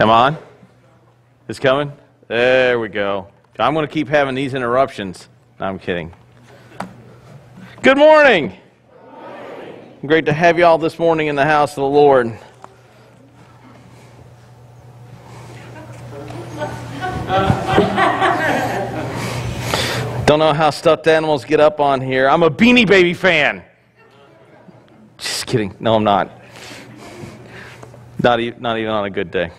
Am I on? It's coming? There we go. I'm going to keep having these interruptions. No, I'm kidding. Good morning. Great to have you all this morning in the house of the Lord. Don't know how stuffed animals get up on here. I'm a Beanie Baby fan. Just kidding. No, I'm not. Not even on a good day.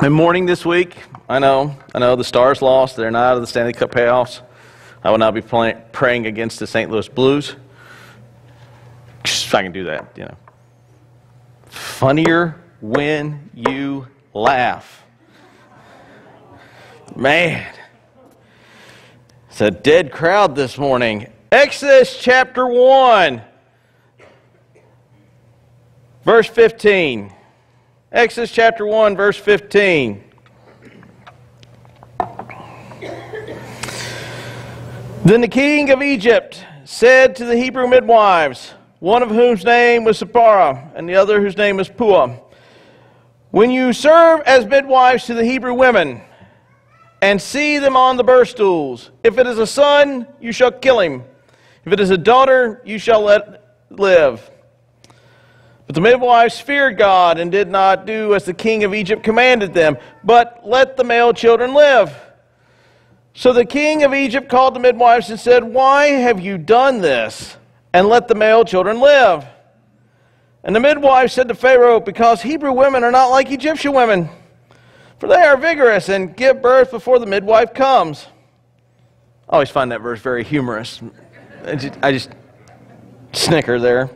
And mourning this week. I know the Stars lost. They're not out of the Stanley Cup playoffs. I will now be praying against the St. Louis Blues. If I can do that, you know. Funnier when you laugh. Man. It's a dead crowd this morning. Exodus chapter 1, verse 15. Exodus chapter 1, verse 15. Then the king of Egypt said to the Hebrew midwives, one of whose name was Zipporah, and the other whose name was Puah, when you serve as midwives to the Hebrew women, and see them on the birth stools, if it is a son, you shall kill him. If it is a daughter, you shall let live. But the midwives feared God and did not do as the king of Egypt commanded them, but let the male children live. So the king of Egypt called the midwives and said, why have you done this, and let the male children live? And the midwives said to Pharaoh, because Hebrew women are not like Egyptian women, for they are vigorous and give birth before the midwife comes. I always find that verse very humorous. I just snicker there.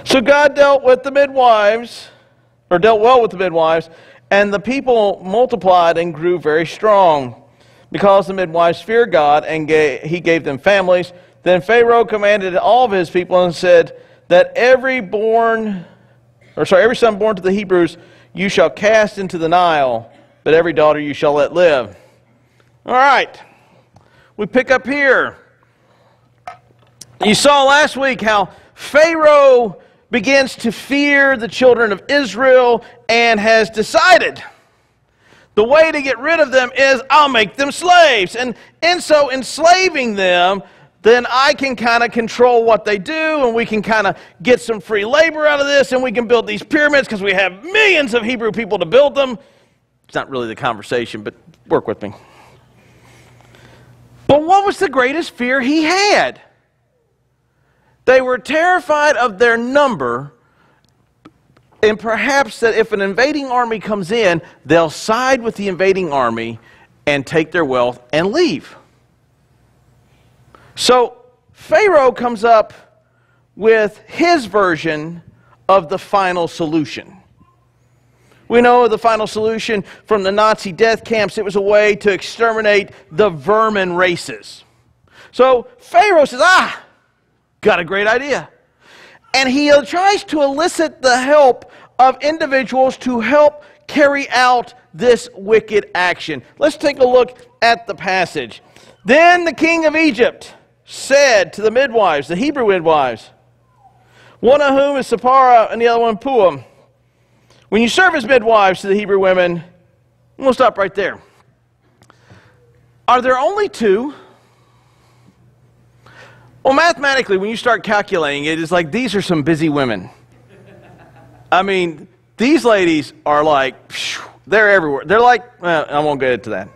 So God dealt well with the midwives, and the people multiplied and grew very strong, because the midwives feared God, and he gave them families. Then Pharaoh commanded all of his people and said that every son born to the Hebrews you shall cast into the Nile, but every daughter you shall let live. All right, we pick up here. You saw last week how Pharaoh begins to fear the children of Israel and has decided the way to get rid of them is I'll make them slaves. And so enslaving them, then I can kind of control what they do, and we can kind of get some free labor out of this, and we can build these pyramids because we have millions of Hebrew people to build them. It's not really the conversation, but work with me. But what was the greatest fear he had? They were terrified of their number, and perhaps that if an invading army comes in, they'll side with the invading army and take their wealth and leave. So Pharaoh comes up with his version of the final solution. We know the final solution from the Nazi death camps. It was a way to exterminate the vermin races. So Pharaoh says, got a great idea. And he tries to elicit the help of individuals to help carry out this wicked action. Let's take a look at the passage. Then the king of Egypt said to the midwives, the Hebrew midwives, one of whom is Zipporah and the other one Puah, when you serve as midwives to the Hebrew women, we'll stop right there. Are there only two? Well, mathematically, when you start calculating it, it's like these are some busy women. I mean, these ladies are like, they're everywhere. They're like, I won't get into that.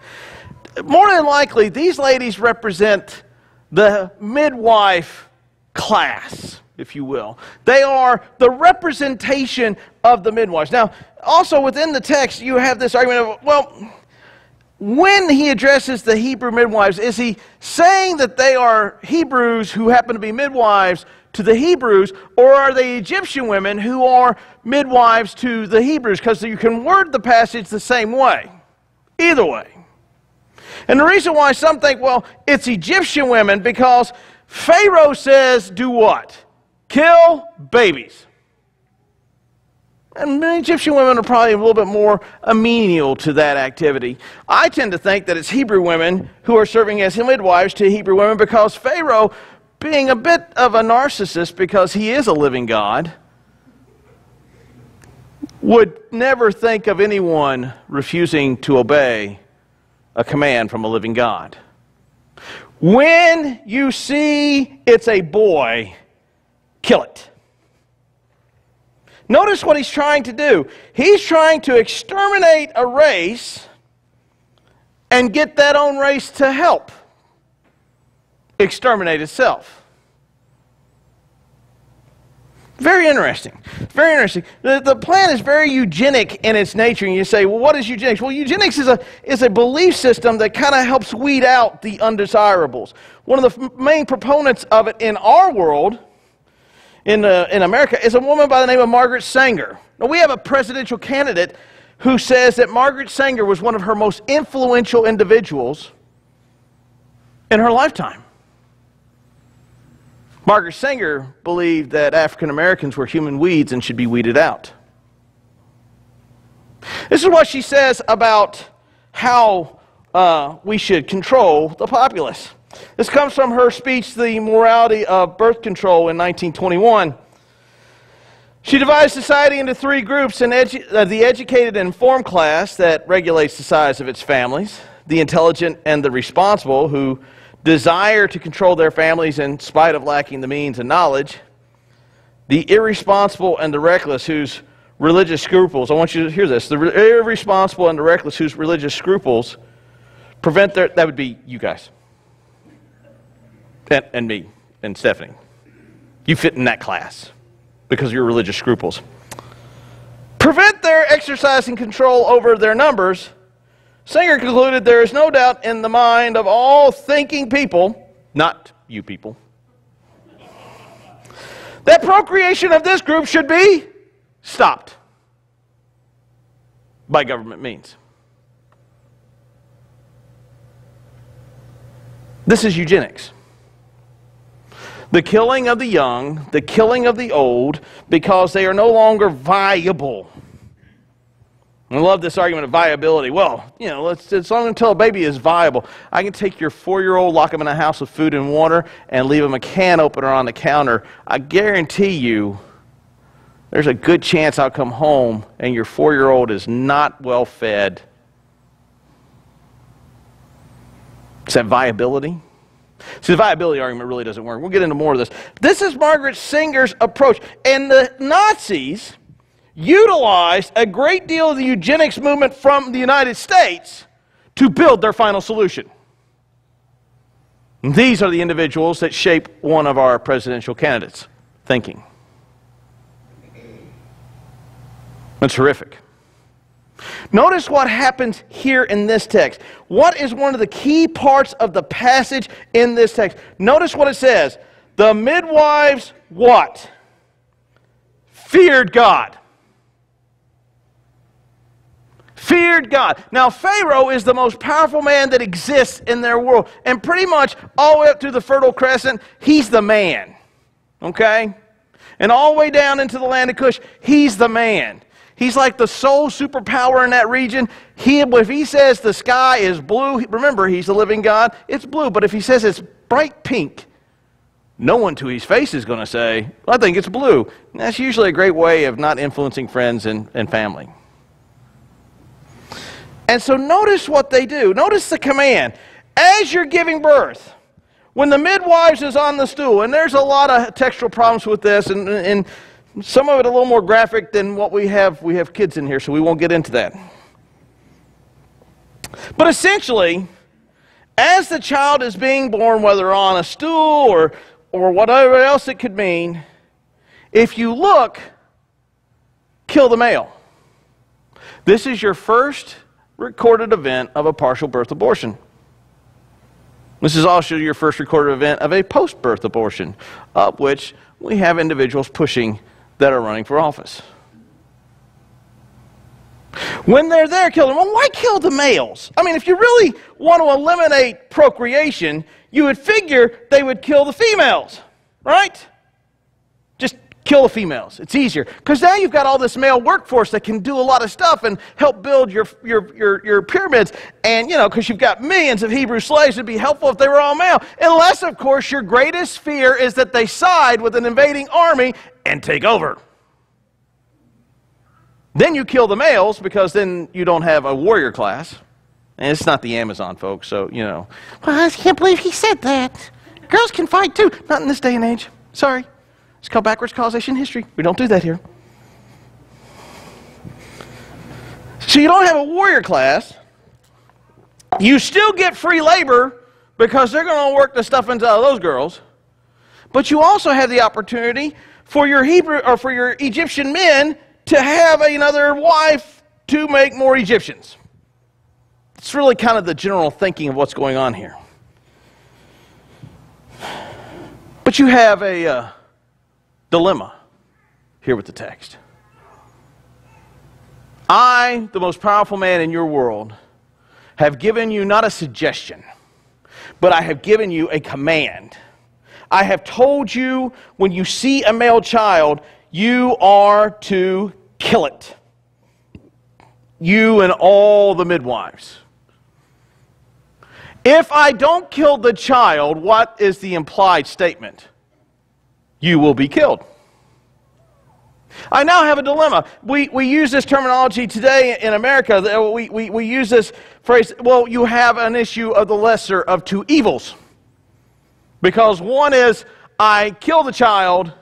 More than likely, these ladies represent the midwife class, if you will. They are the representation of the midwives. Now, also within the text, you have this argument of, well, when he addresses the Hebrew midwives, is he saying that they are Hebrews who happen to be midwives to the Hebrews, or are they Egyptian women who are midwives to the Hebrews? Because you can word the passage the same way. Either way. And the reason why some think, well, it's Egyptian women, because Pharaoh says, do what? Kill babies. And Egyptian women are probably a little bit more amenable to that activity. I tend to think that it's Hebrew women who are serving as midwives to Hebrew women, because Pharaoh, being a bit of a narcissist because he is a living God, would never think of anyone refusing to obey a command from a living God. When you see it's a boy, kill it. Notice what he's trying to do. He's trying to exterminate a race and get that own race to help exterminate itself. Very interesting. Very interesting. The plan is very eugenic in its nature. And you say, well, what is eugenics? Well, eugenics is a belief system that kind of helps weed out the undesirables. One of the main proponents of it in our world, in America, is a woman by the name of Margaret Sanger. Now, we have a presidential candidate who says that Margaret Sanger was one of her most influential individuals in her lifetime. Margaret Sanger believed that African Americans were human weeds and should be weeded out. This is what she says about how we should control the populace. This comes from her speech, The Morality of Birth Control, in 1921. She divides society into three groups: the educated and informed class that regulates the size of its families, the intelligent and the responsible who desire to control their families in spite of lacking the means and knowledge, the irresponsible and the reckless whose religious scruples, I want you to hear this, the irresponsible and the reckless whose religious scruples prevent their, that would be you guys, and me, and Stephanie. You fit in that class because of your religious scruples. Prevent their exercising control over their numbers. Sanger concluded there is no doubt in the mind of all thinking people, not you people, that procreation of this group should be stopped by government means. This is eugenics. The killing of the young, the killing of the old, because they are no longer viable. I love this argument of viability. Well, you know, as long until a baby is viable. I can take your 4-year-old, lock him in a house with food and water, and leave him a can opener on the counter. I guarantee you, there's a good chance I'll come home and your 4-year-old is not well fed. Is that viability? See, the viability argument really doesn't work. We'll get into more of this. This is Margaret Sanger's approach. And the Nazis utilized a great deal of the eugenics movement from the United States to build their final solution. And these are the individuals that shape one of our presidential candidates' thinking. That's horrific. Notice what happens here in this text. What is one of the key parts of the passage in this text? Notice what it says. The midwives, what? Feared God. Feared God. Now, Pharaoh is the most powerful man that exists in their world. And pretty much all the way up through the Fertile Crescent, he's the man. Okay? And all the way down into the land of Cush, he's the man. He's like the sole superpower in that region. If he says the sky is blue, remember, he's the living God, it's blue. But if he says it's bright pink, no one to his face is going to say, well, I think it's blue. And that's usually a great way of not influencing friends and family. And so notice what they do. Notice the command. As you're giving birth, when the midwives is on the stool, and there's a lot of textual problems with this, and some of it a little more graphic than what we have. We have kids in here, so we won't get into that. But essentially, as the child is being born, whether on a stool or whatever else it could mean, if you look, kill the male. This is your first recorded event of a partial birth abortion. This is also your first recorded event of a post-birth abortion, of which we have individuals pushing that are running for office. When they're there, kill them. Well, why kill the males? I mean, if you really want to eliminate procreation, you would figure they would kill the females, right? Just kill the females. It's easier. Because now you've got all this male workforce that can do a lot of stuff and help build your pyramids. And, you know, because you've got millions of Hebrew slaves, it'd be helpful if they were all male. Unless, of course, your greatest fear is that they side with an invading army and take over. Then you kill the males because then you don't have a warrior class. And it's not the Amazon, folks, so, you know. Well, I can't believe he said that. Girls can fight, too. Not in this day and age. Sorry. It's called backwards causation history. We don't do that here. So you don't have a warrior class. You still get free labor because they're going to work the stuff into those girls. But you also have the opportunity for your Hebrew or for your Egyptian men to have another wife to make more Egyptians. It's really kind of the general thinking of what's going on here. But you have a dilemma here with the text. I, the most powerful man in your world, have given you not a suggestion, but I have given you a command. I have told you when you see a male child, you are to kill it. You and all the midwives. If I don't kill the child, what is the implied statement? You will be killed. I now have a dilemma. We use this terminology today in America. We use this phrase, well, you have an issue of the lesser of two evils. Because one is, I kill the child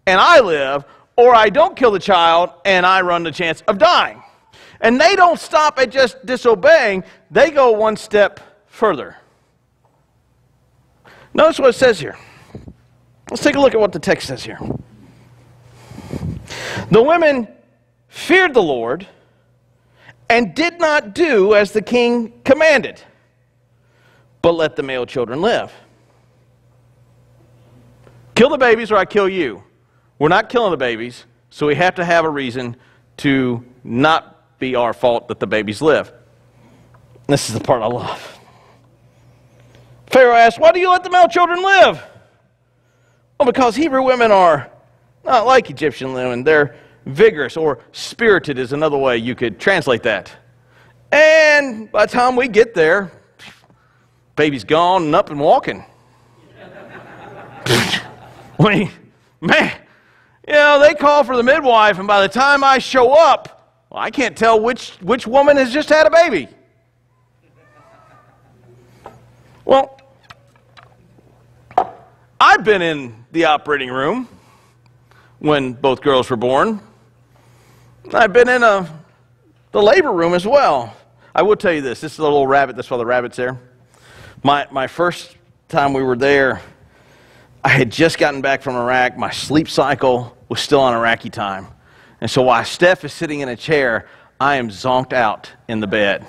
and I live, or I don't kill the child and I run the chance of dying. And they don't stop at just disobeying. They go one step further. Notice what it says here. Let's take a look at what the text says here. The women feared the Lord and did not do as the king commanded, but let the male children live. Kill the babies or I kill you. We're not killing the babies, so we have to have a reason to not be our fault that the babies live. This is the part I love. Pharaoh asked, why do you let the male children live? Well, because Hebrew women are not like Egyptian women. They're vigorous, or spirited is another way you could translate that. And by the time we get there, baby's gone and up and walking. Man, you know, they call for the midwife, and by the time I show up, well, I can't tell which woman has just had a baby. Well, I've been in the operating room when both girls were born. I've been in the labor room as well. I will tell you this. This is a little rabbit. That's why the rabbit's there. My first time we were there, I had just gotten back from Iraq. My sleep cycle was still on Iraqi time. And so while Steph is sitting in a chair, I am zonked out in the bed.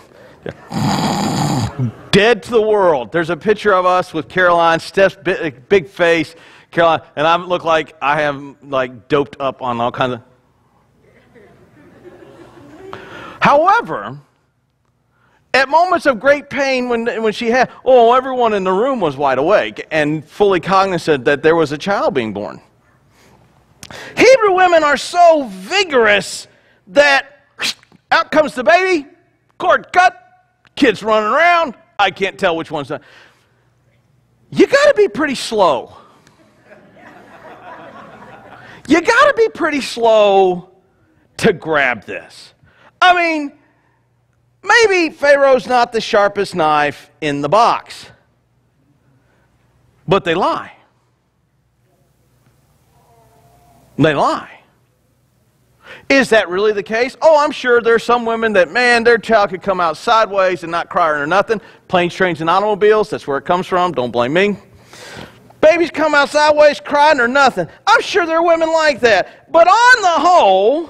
Dead to the world. There's a picture of us with Caroline, Steph's big face, Caroline, and I look like I have like doped up on all kinds of... However, at moments of great pain when she had, everyone in the room was wide awake and fully cognizant that there was a child being born. Hebrew women are so vigorous that out comes the baby, cord cut, kids running around, I can't tell which one's done. You got to be pretty slow. You got to be pretty slow to grab this. I mean, maybe Pharaoh's not the sharpest knife in the box, but they lie. They lie. Is that really the case? Oh, I'm sure there's some women that, man, their child could come out sideways and not cry or nothing. Planes, trains, and automobiles, that's where it comes from. Don't blame me. Babies come out sideways, crying or nothing. I'm sure there are women like that. But on the whole,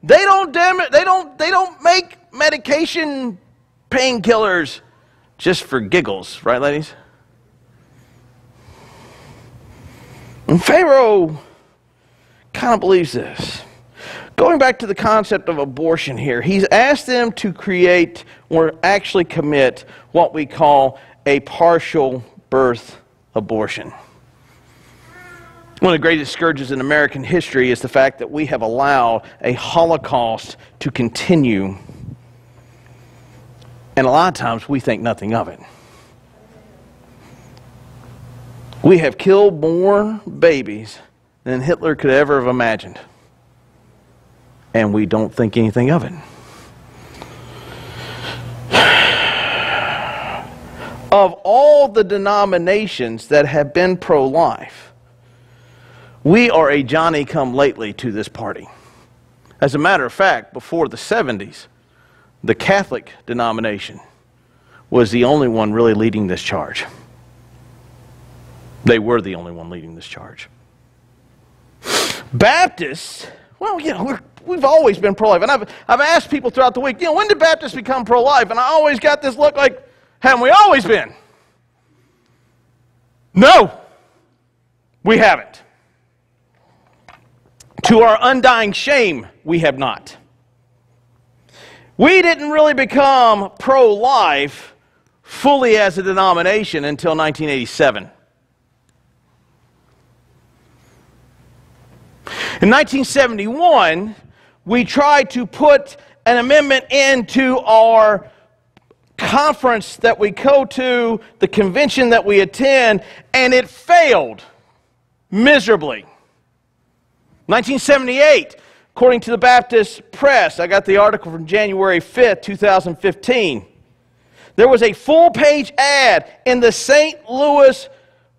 they don't make medication painkillers just for giggles, right, ladies? And Pharaoh kind of believes this. Going back to the concept of abortion here, he's asked them to create or actually commit what we call a partial birth abortion. One of the greatest scourges in American history is the fact that we have allowed a Holocaust to continue. And a lot of times we think nothing of it. We have killed more babies than Hitler could ever have imagined. and we don't think anything of it. Of all the denominations that have been pro-life, we are a Johnny-come-lately to this party. As a matter of fact, before the 70s, the Catholic denomination was the only one really leading this charge. They were the only one leading this charge. Baptists, well, we've always been pro-life. And I've asked people throughout the week, when did Baptists become pro-life? And I always got this look like, haven't we always been? No, we haven't. To our undying shame, we have not. We didn't really become pro-life fully as a denomination until 1987. In 1971, we tried to put an amendment into our conference that we go to, the convention that we attend, and it failed miserably. 1978, according to the Baptist Press, I got the article from January 5th, 2015. There was a full-page ad in the St. Louis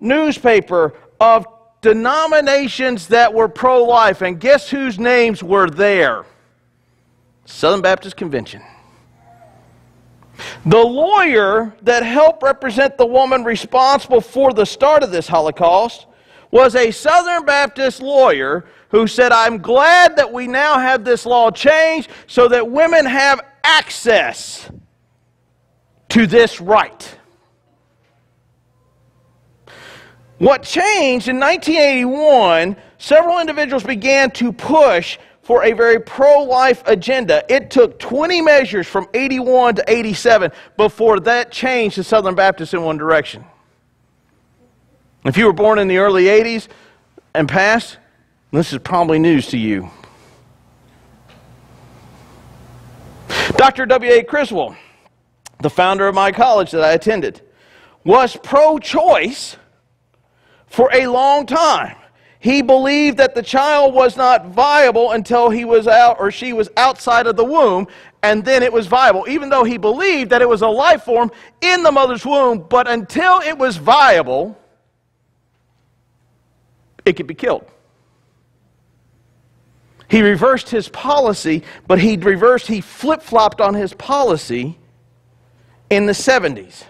newspaper of denominations that were pro-life, and guess whose names were there? Southern Baptist Convention. The lawyer that helped represent the woman responsible for the start of this Holocaust was a Southern Baptist lawyer who said, I'm glad that we now have this law changed so that women have access to this right. What changed in 1981, several individuals began to push for a very pro-life agenda. It took 20 measures from 81 to 87 before that changed the Southern Baptists in one direction. If you were born in the early 80s and past, this is probably news to you. Dr. W.A. Criswell, the founder of my college that I attended, was pro-choice for a long time. He believed that the child was not viable until he was out or she was outside of the womb, and then it was viable, even though he believed that it was a life form in the mother's womb, but until it was viable, it could be killed. He reversed his policy, but he flip-flopped on his policy in the 70s.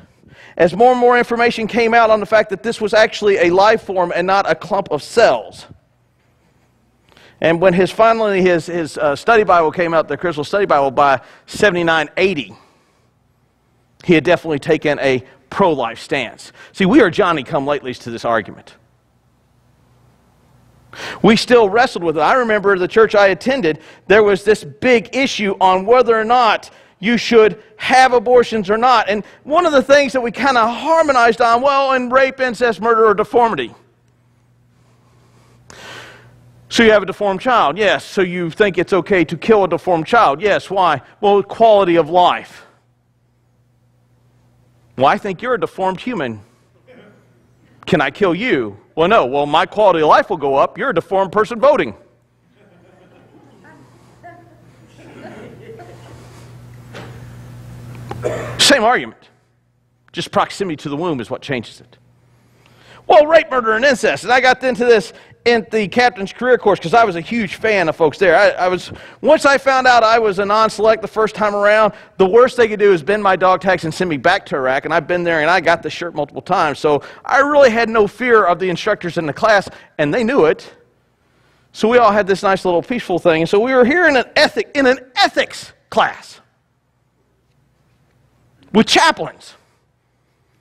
As more and more information came out on the fact that this was actually a life form and not a clump of cells. And when his study Bible came out, the Crystal Study Bible, by 79-80, he had definitely taken a pro-life stance. See, we are Johnny-come-latelys to this argument. We still wrestled with it. I remember the church I attended, there was this big issue on whether or not you should have abortions or not. And one of the things that we kind of harmonized on, well, in rape, incest, murder, or deformity. So you have a deformed child. Yes. So you think it's okay to kill a deformed child. Yes. Why? Well, quality of life. Well, I think you're a deformed human. Can I kill you? Well, no. Well, my quality of life will go up. You're a deformed person voting. Same argument. Just proximity to the womb is what changes it. Well, rape, murder, and incest. And I got into this in the captain's career course because I was a huge fan of folks there. Once I found out I was a non-select the first time around, the worst they could do is bend my dog tags and send me back to Iraq. And I've been there and I got the shirt multiple times. So I really had no fear of the instructors in the class, and they knew it. So we all had this nice little peaceful thing. And so we were here in an ethics class with chaplains.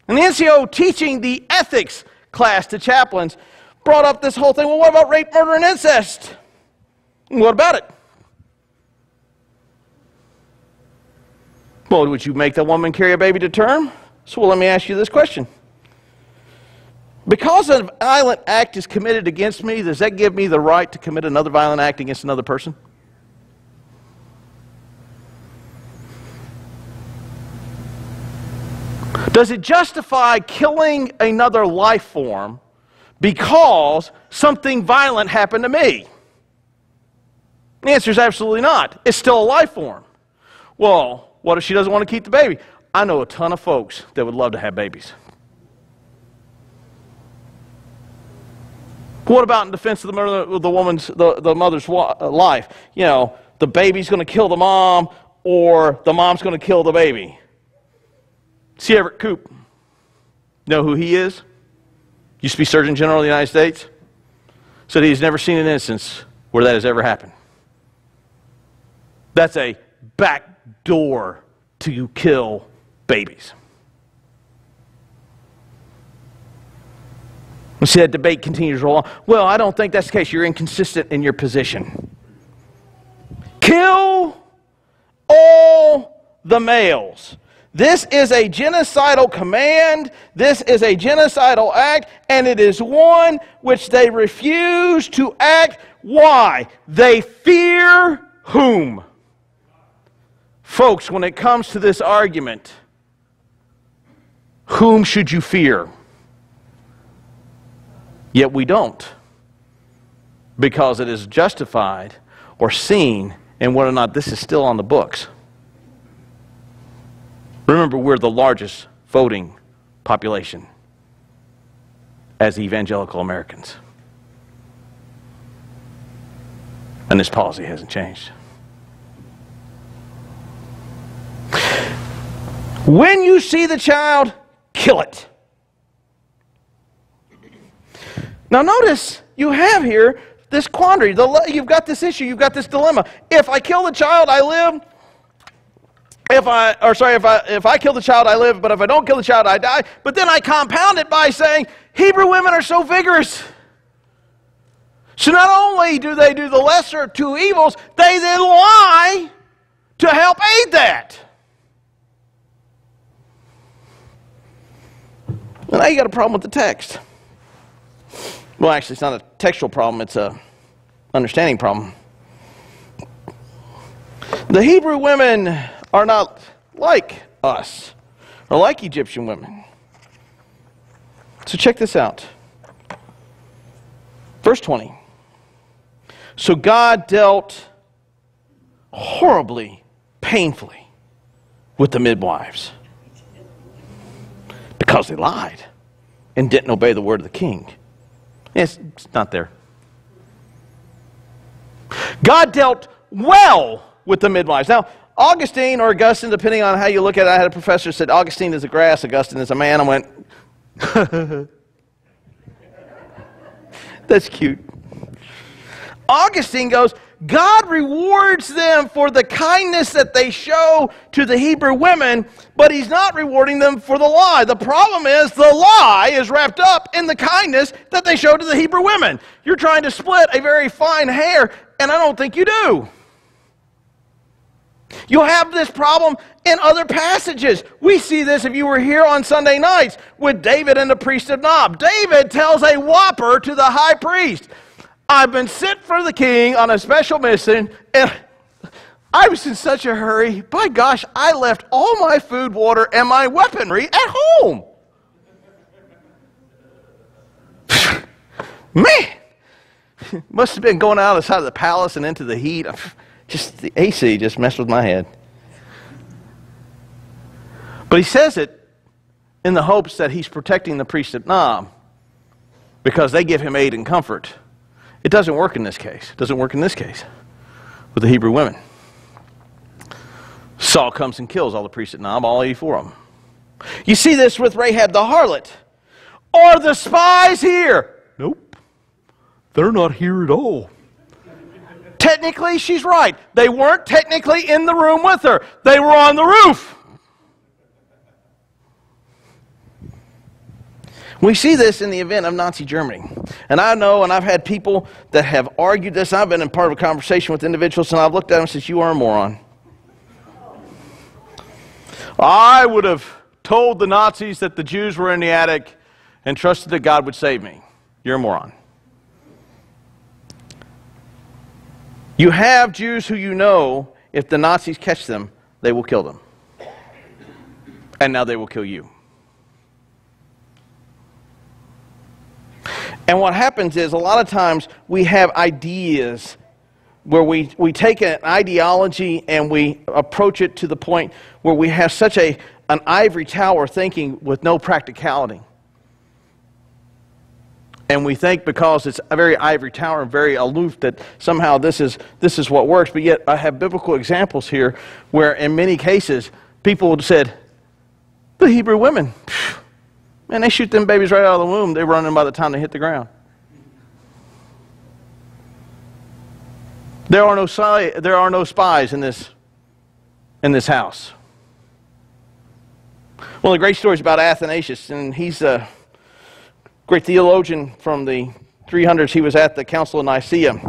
And the NCO teaching the ethics class to chaplains brought up this whole thing. Well, what about rape, murder, and incest? What about it? Well, would you make that woman carry a baby to term? So let me ask you this question. Because a violent act is committed against me, does that give me the right to commit another violent act against another person? Does it justify killing another life form because something violent happened to me? The answer is absolutely not. It's still a life form. Well, what if she doesn't want to keep the baby? I know a ton of folks that would love to have babies. What about in defense of the mother's life? You know, the baby's going to kill the mom, or the mom's going to kill the baby. C. Everett Koop. Know who he is? Used to be Surgeon General of the United States. Said he's never seen an instance where that has ever happened. That's a back door to kill babies. You see that debate continues to roll on. Well, I don't think that's the case. You're inconsistent in your position. Kill all the males. This is a genocidal command. This is a genocidal act, and it is one which they refuse to act. Why? They fear whom? Folks, when it comes to this argument, whom should you fear? Yet we don't, because it is justified or seen in whether or not this is still on the books. Remember, we're the largest voting population as evangelical Americans. And this policy hasn't changed. When you see the child, kill it. Now notice, you have here this quandary. You've got this issue, you've got this dilemma. If I kill the child, I live. If I kill the child, I live, but if I don't kill the child, I die. But then I compound it by saying, Hebrew women are so vigorous. So not only do they do the lesser of two evils, they then lie to help aid that. Well, now you got a problem with the text. Well, actually, it's not a textual problem, it's a understanding problem. The Hebrew women are not like us, or like Egyptian women. So check this out. Verse 20. So God dealt horribly, painfully with the midwives because they lied and didn't obey the word of the king. It's not there. God dealt well with the midwives. Now, Augustine or Augustine, depending on how you look at it, I had a professor who said Augustine is a grass, Augustine is a man. I went, that's cute. Augustine goes, God rewards them for the kindness that they show to the Hebrew women, but he's not rewarding them for the lie. The problem is the lie is wrapped up in the kindness that they show to the Hebrew women. You're trying to split a very fine hair, and I don't think you do. You'll have this problem in other passages. We see this if you were here on Sunday nights with David and the priest of Nob. David tells a whopper to the high priest, I've been sent for the king on a special mission, and I was in such a hurry. By gosh, I left all my food, water, and my weaponry at home. Man, must have been going out of the side of the palace and into the heat. Just the AC just messed with my head. But he says it in the hopes that he's protecting the priest at Nob because they give him aid and comfort. It doesn't work in this case. It doesn't work in this case with the Hebrew women. Saul comes and kills all the priests at Nob, all 84 of them. You see this with Rahab the harlot. Are the spies here? Nope. They're not here at all. Technically, she's right. They weren't technically in the room with her. They were on the roof. We see this in the event of Nazi Germany. And I know, and I've had people that have argued this. I've been in part of a conversation with individuals, and I've looked at them and said, you are a moron. I would have told the Nazis that the Jews were in the attic and trusted that God would save me. You're a moron. You have Jews who you know, if the Nazis catch them, they will kill them. And now they will kill you. And what happens is, a lot of times, we have ideas where we take an ideology and we approach it to the point where we have such an ivory tower thinking with no practicality. And we think because it's a very ivory tower and very aloof that somehow this is what works. But yet I have biblical examples here where in many cases people have said, the Hebrew women, man, they shoot them babies right out of the womb. They run them by the time they hit the ground. There are no spies in this house. One of the great stories about Athanasius, and he's a great theologian from the 300s. He was at the Council of Nicaea.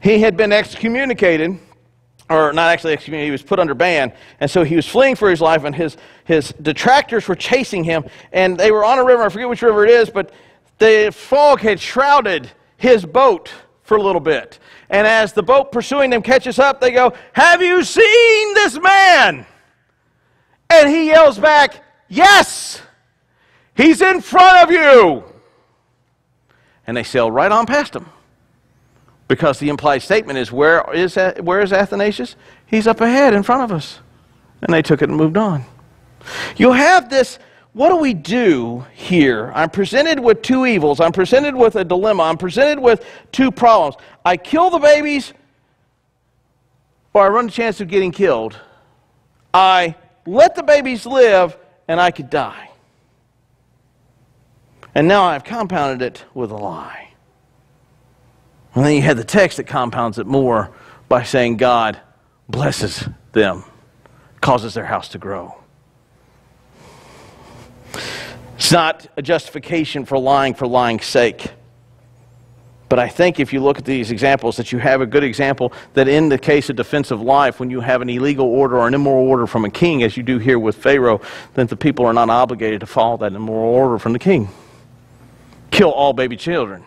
He had been excommunicated, or not actually excommunicated, he was put under ban, and so he was fleeing for his life, and his detractors were chasing him, and they were on a river. I forget which river it is, but the fog had shrouded his boat for a little bit. And as the boat pursuing them catches up, they go, "Have you seen this man?" And he yells back, "Yes, he's in front of you." And they sail right on past him. Because the implied statement is, where is Athanasius? He's up ahead in front of us. And they took it and moved on. You'll have this, what do we do here? I'm presented with two evils. I'm presented with a dilemma. I'm presented with two problems. I kill the babies, or I run the chance of getting killed. I let the babies live, and I could die. And now I've compounded it with a lie. And then you have the text that compounds it more by saying God blesses them, causes their house to grow. It's not a justification for lying's sake. But I think if you look at these examples, that you have a good example that in the case of defensive life, when you have an illegal order or an immoral order from a king, as you do here with Pharaoh, then the people are not obligated to follow that immoral order from the king. Kill all baby children.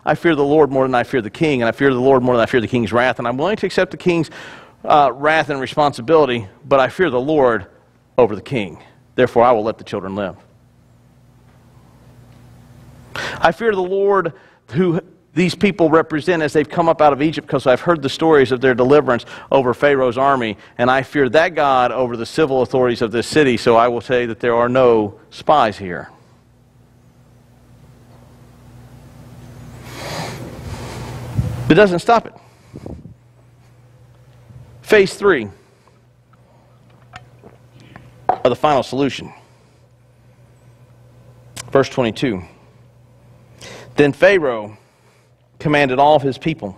I fear the Lord more than I fear the king, and I fear the Lord more than I fear the king's wrath, and I'm willing to accept the king's wrath and responsibility, but I fear the Lord over the king. Therefore, I will let the children live. I fear the Lord who these people represent as they've come up out of Egypt, because I've heard the stories of their deliverance over Pharaoh's army, and I fear that God over the civil authorities of this city, so I will say that there are no spies here. It doesn't stop it. Phase 3 of the final solution. Verse 22. Then Pharaoh commanded all of his people,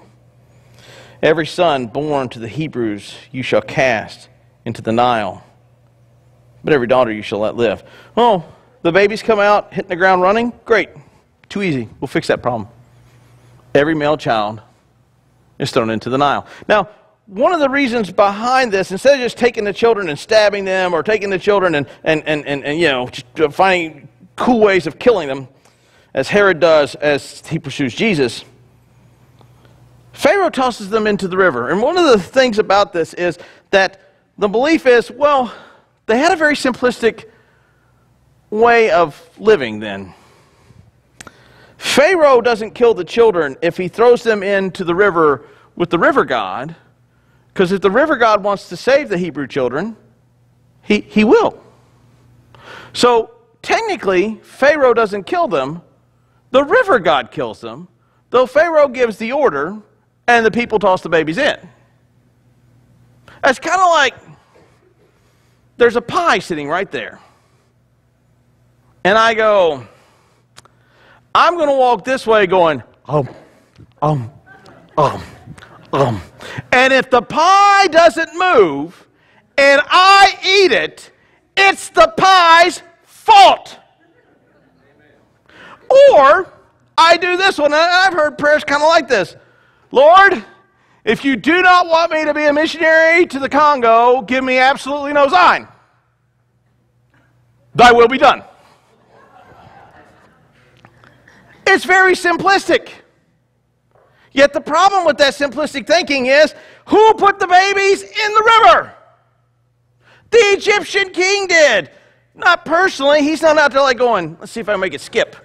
"Every son born to the Hebrews you shall cast into the Nile, but every daughter you shall let live." Oh, the babies come out hitting the ground running? Great. Too easy. We'll fix that problem. Every male child is thrown into the Nile. Now, one of the reasons behind this, instead of just taking the children and stabbing them, or taking the children and you know, just finding cool ways of killing them, as Herod does as he pursues Jesus, Pharaoh tosses them into the river. And one of the things about this is that the belief is, well, they had a very simplistic way of living then. Pharaoh doesn't kill the children if he throws them into the river with the river god, because if the river god wants to save the Hebrew children, he will. So technically, Pharaoh doesn't kill them. The river god kills them, though Pharaoh gives the order and the people toss the babies in. That's kind of like there's a pie sitting right there. And I go, I'm going to walk this way going, And if the pie doesn't move and I eat it, it's the pie's fault. Or I do this one, and I've heard prayers kind of like this. Lord, if you do not want me to be a missionary to the Congo, give me absolutely no sign. Thy will be done. It's very simplistic. Yet the problem with that simplistic thinking is, who put the babies in the river? The Egyptian king did. Not personally. He's not out there like going, let's see if I can make it skip.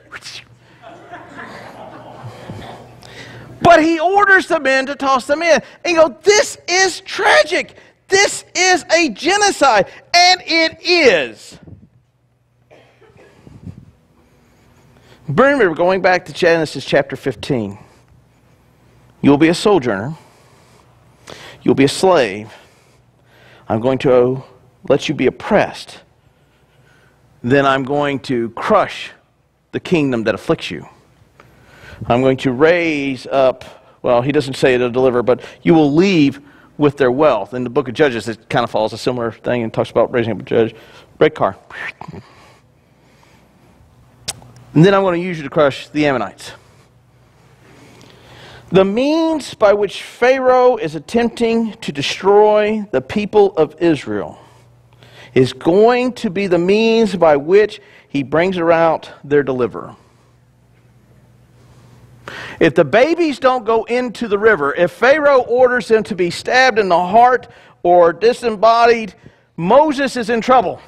But he orders the men to toss them in. And you go, this is tragic. This is a genocide. And it is. Remember, going back to Genesis chapter 15. You'll be a sojourner. You'll be a slave. I'm going to let you be oppressed. Then I'm going to crush the kingdom that afflicts you. I'm going to raise up, well, he doesn't say to deliver, but you will leave with their wealth. In the book of Judges, it kind of follows a similar thing and talks about raising up a judge. Red car. And then I'm going to use you to crush the Ammonites. The means by which Pharaoh is attempting to destroy the people of Israel is going to be the means by which he brings about their deliverer. If the babies don't go into the river, if Pharaoh orders them to be stabbed in the heart or disembodied, Moses is in trouble.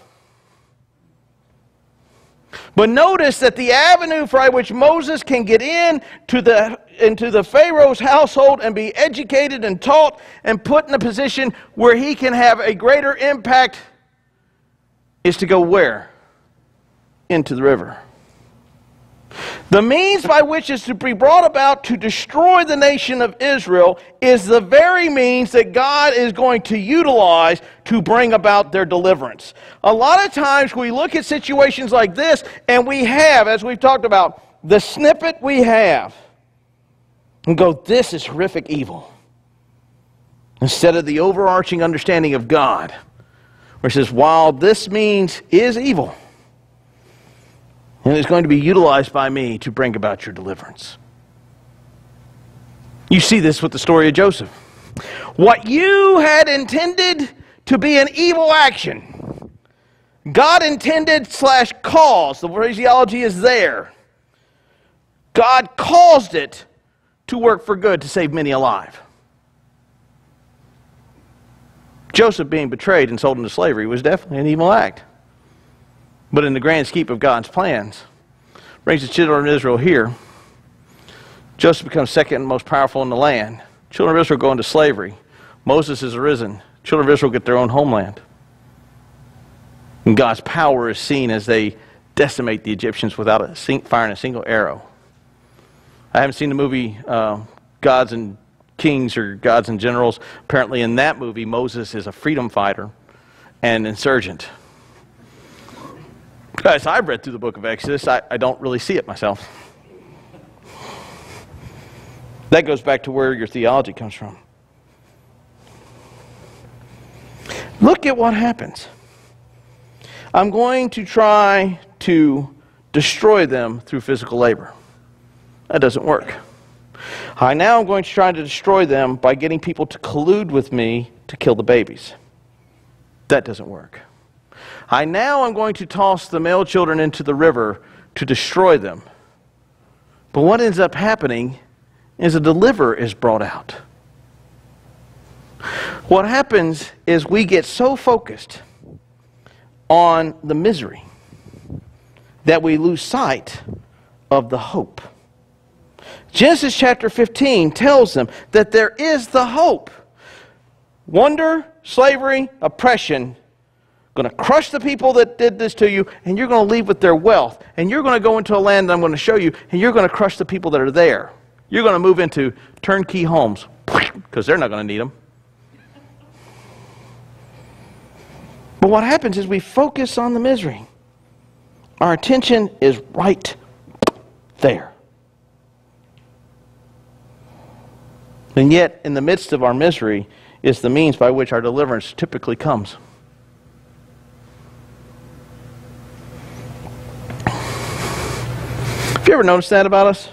But notice that the avenue by which Moses can get into the Pharaoh's household and be educated and taught and put in a position where he can have a greater impact is to go where? Into the river. The means by which is to be brought about to destroy the nation of Israel is the very means that God is going to utilize to bring about their deliverance. A lot of times we look at situations like this and we have, as we've talked about, the snippet we have and go, this is horrific evil. Instead of the overarching understanding of God, where it says, while this means is evil, and it's going to be utilized by me to bring about your deliverance. You see this with the story of Joseph. What you had intended to be an evil action, God intended / caused, the phraseology is there. God caused it to work for good to save many alive. Joseph being betrayed and sold into slavery was definitely an evil act. But in the grand scheme of God's plans, brings the children of Israel here. Joseph becomes second most powerful in the land. Children of Israel go into slavery. Moses is arisen. Children of Israel get their own homeland. And God's power is seen as they decimate the Egyptians without firing a single arrow. I haven't seen the movie Gods and Kings or Gods and Generals. Apparently in that movie, Moses is a freedom fighter and insurgent. Guys, I've read through the book of Exodus. I don't really see it myself. That goes back to where your theology comes from. Look at what happens. I'm going to try to destroy them through physical labor. That doesn't work. Now I'm going to try to destroy them by getting people to collude with me to kill the babies. That doesn't work. Now I'm going to toss the male children into the river to destroy them. But what ends up happening is a deliverer is brought out. What happens is we get so focused on the misery that we lose sight of the hope. Genesis chapter 15 tells them that there is the hope. Wonder, slavery, oppression, going to crush the people that did this to you, and you're going to leave with their wealth. And you're going to go into a land that I'm going to show you, and you're going to crush the people that are there. You're going to move into turnkey homes, because they're not going to need them. But what happens is we focus on the misery. Our attention is right there. And yet, in the midst of our misery is the means by which our deliverance typically comes. Have you ever noticed that about us?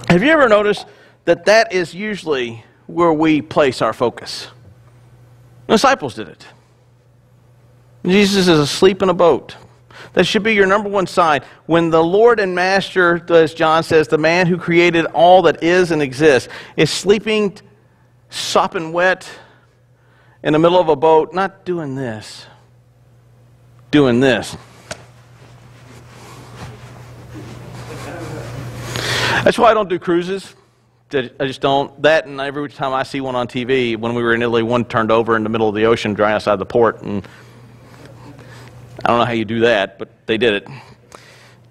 Have you ever noticed that that is usually where we place our focus? The disciples did it. Jesus is asleep in a boat. That should be your number one sign. When the Lord and Master, as John says, the man who created all that is and exists, is sleeping, sopping wet in the middle of a boat, not doing this, doing this. That's why I don't do cruises. I just don't. That, and every time I see one on TV, when we were in Italy, one turned over in the middle of the ocean right outside the port, and I don't know how you do that, but they did it.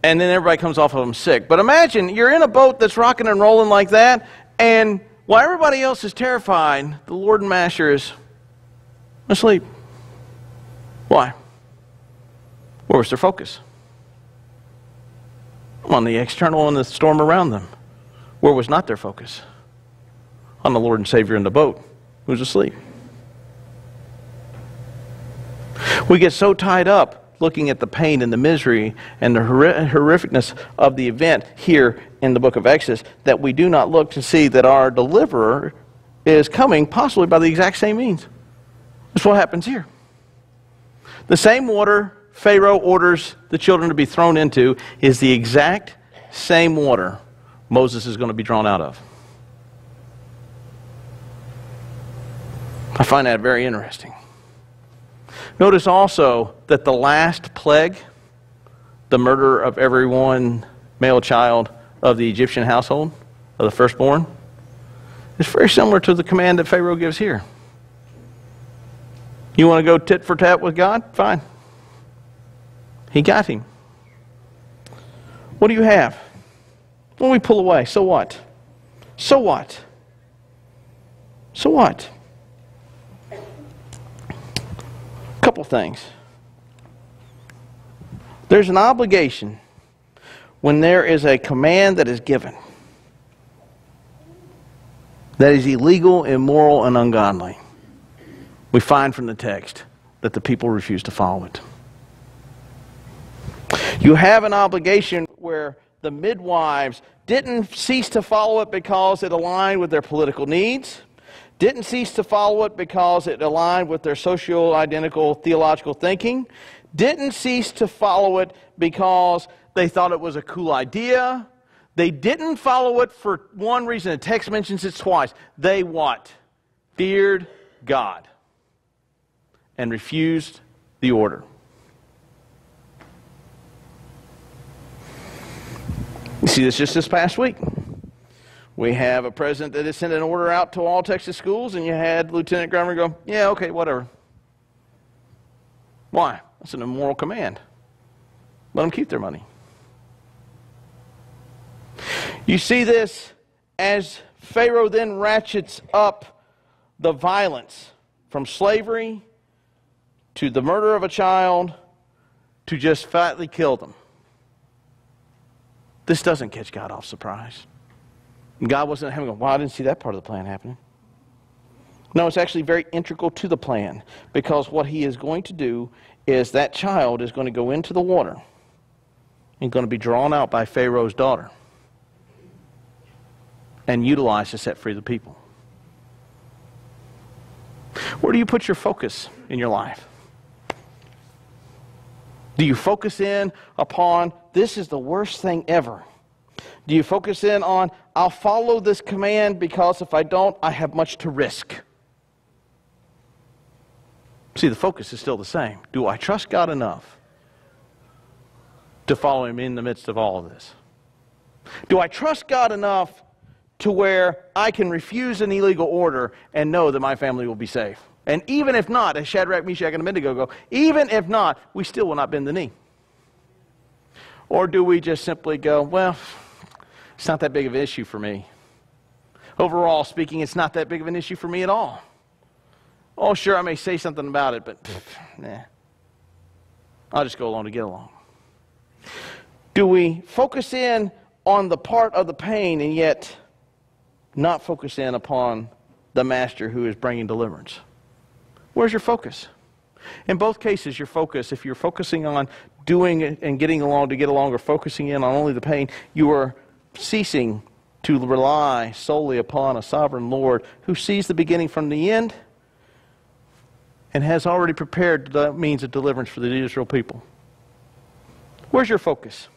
And then everybody comes off of them sick. But imagine you're in a boat that's rocking and rolling like that, and while everybody else is terrified, the Lord and Master is asleep. Why? Where was their focus? On the external and the storm around them. Where was not their focus? On the Lord and Savior in the boat, who's asleep. We get so tied up looking at the pain and the misery and the horrificness of the event here in the book of Exodus that we do not look to see that our deliverer is coming possibly by the exact same means. That's what happens here. The same water Pharaoh orders the children to be thrown into is the exact same water Moses is going to be drawn out of. I find that very interesting. Notice also that the last plague, the murder of every one male child of the Egyptian household, of the firstborn, is very similar to the command that Pharaoh gives here. You want to go tit for tat with God? Fine. He got him. What do you have? When we pull away, so what? So what? So what? Couple things. There's an obligation when there is a command that is given that is illegal, immoral, and ungodly. We find from the text that the people refuse to follow it. You have an obligation where the midwives didn't cease to follow it because it aligned with their political needs, didn't cease to follow it because it aligned with their socio-identical theological thinking, didn't cease to follow it because they thought it was a cool idea. They didn't follow it for one reason. The text mentions it twice. They what? Feared God and refused the order. You see this just this past week. We have a president that has sent an order out to all Texas schools, and you had Lieutenant Governor go, yeah, okay, whatever. Why? That's an immoral command. Let them keep their money. You see this as Pharaoh then ratchets up the violence from slavery to the murder of a child to just flatly kill them. This doesn't catch God off surprise. God wasn't having well, I didn't see that part of the plan happening. No, it's actually very integral to the plan, because what he is going to do is that child is going to go into the water and going to be drawn out by Pharaoh's daughter and utilized to set free the people. Where do you put your focus in your life? Do you focus in upon, this is the worst thing ever? Do you focus in on, I'll follow this command because if I don't, I have much to risk? See, the focus is still the same. Do I trust God enough to follow him in the midst of all of this? Do I trust God enough to where I can refuse an illegal order and know that my family will be safe? And even if not, as Shadrach, Meshach, and Abednego go, even if not, we still will not bend the knee. Or do we just simply go, well, it's not that big of an issue for me. Overall speaking, it's not that big of an issue for me at all. Oh, sure, I may say something about it, but nah. I'll just go along to get along. Do we focus in on the part of the pain and yet not focus in upon the Master who is bringing deliverance? Where's your focus? In both cases, your focus, if you're focusing on doing it and getting along to get along, or focusing in on only the pain, you are ceasing to rely solely upon a sovereign Lord who sees the beginning from the end and has already prepared the means of deliverance for the Israel people. Where's your focus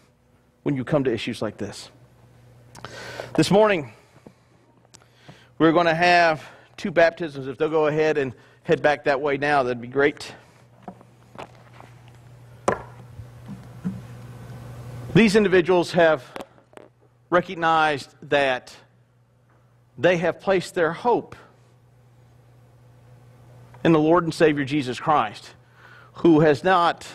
when you come to issues like this? This morning, we're going to have 2 baptisms. If they'll go ahead and head back that way now, that'd be great. These individuals have recognized that they have placed their hope in the Lord and Savior Jesus Christ, who has not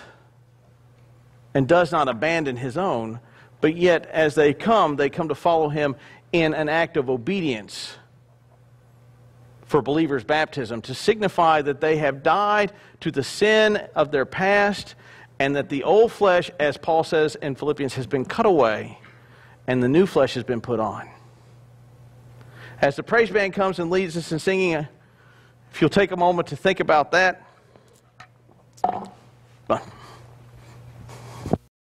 and does not abandon his own, but yet as they come to follow him in an act of obedience for believers' baptism, to signify that they have died to the sin of their past, and that the old flesh, as Paul says in Philippians, has been cut away, and the new flesh has been put on. As the praise band comes and leads us in singing, if you'll take a moment to think about that,